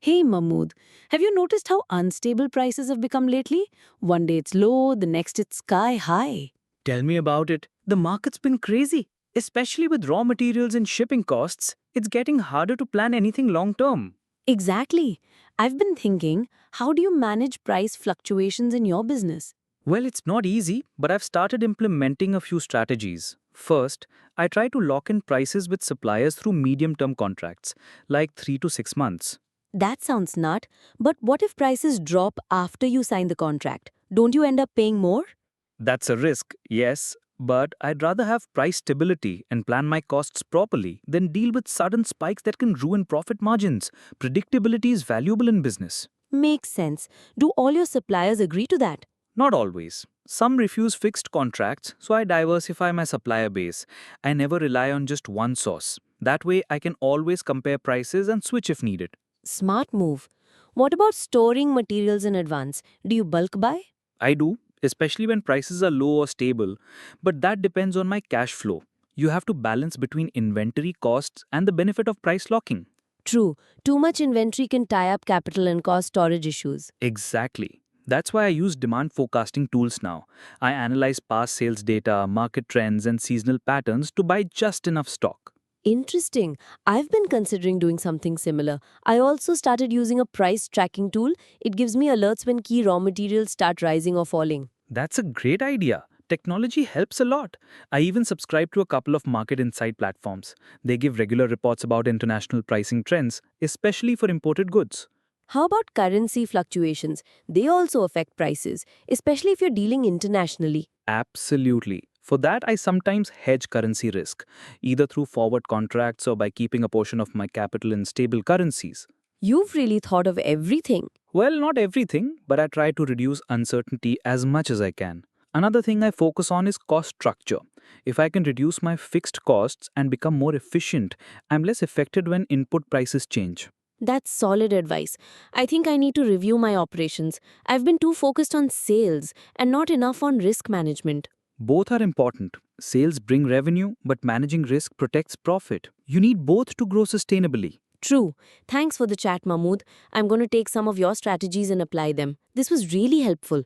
Hey Mahmood, have you noticed how unstable prices have become lately? One day it's low, the next it's sky high. Tell me about it. The market's been crazy, especially with raw materials and shipping costs. It's getting harder to plan anything long term. Exactly. I've been thinking, how do you manage price fluctuations in your business? Well, it's not easy, but I've started implementing a few strategies. First, I try to lock in prices with suppliers through medium term contracts, like 3 to 6 months. That sounds smart, but what if prices drop after you sign the contract? Don't you end up paying more? That's a risk, yes, but I'd rather have price stability and plan my costs properly than deal with sudden spikes that can ruin profit margins. Predictability is valuable in business. Makes sense. Do all your suppliers agree to that? Not always. Some refuse fixed contracts, so I diversify my supplier base. I never rely on just one source. That way, I can always compare prices and switch if needed. Smart move. What about storing materials in advance? Do you bulk buy? I do, especially when prices are low or stable, but that depends on my cash flow. You have to balance between inventory costs and the benefit of price locking. True, too much inventory can tie up capital and cause storage issues. Exactly. That's why I use demand forecasting tools now. I analyze past sales data, market trends, and seasonal patterns to buy just enough stock. Interesting. I've been considering doing something similar. I also started using a price tracking tool. It gives me alerts when key raw materials start rising or falling. That's a great idea. Technology helps a lot. I even subscribe to a couple of market insight platforms. They give regular reports about international pricing trends, especially for imported goods. How about currency fluctuations? They also affect prices, especially if you're dealing internationally. Absolutely. For that, I sometimes hedge currency risk, either through forward contracts or by keeping a portion of my capital in stable currencies. You've really thought of everything. Well, not everything, but I try to reduce uncertainty as much as I can. Another thing I focus on is cost structure. If I can reduce my fixed costs and become more efficient, I'm less affected when input prices change. That's solid advice. I think I need to review my operations. I've been too focused on sales and not enough on risk management. Both are important. Sales bring revenue, but managing risk protects profit. You need both to grow sustainably. True. Thanks for the chat, Mahmood. I'm going to take some of your strategies and apply them. This was really helpful.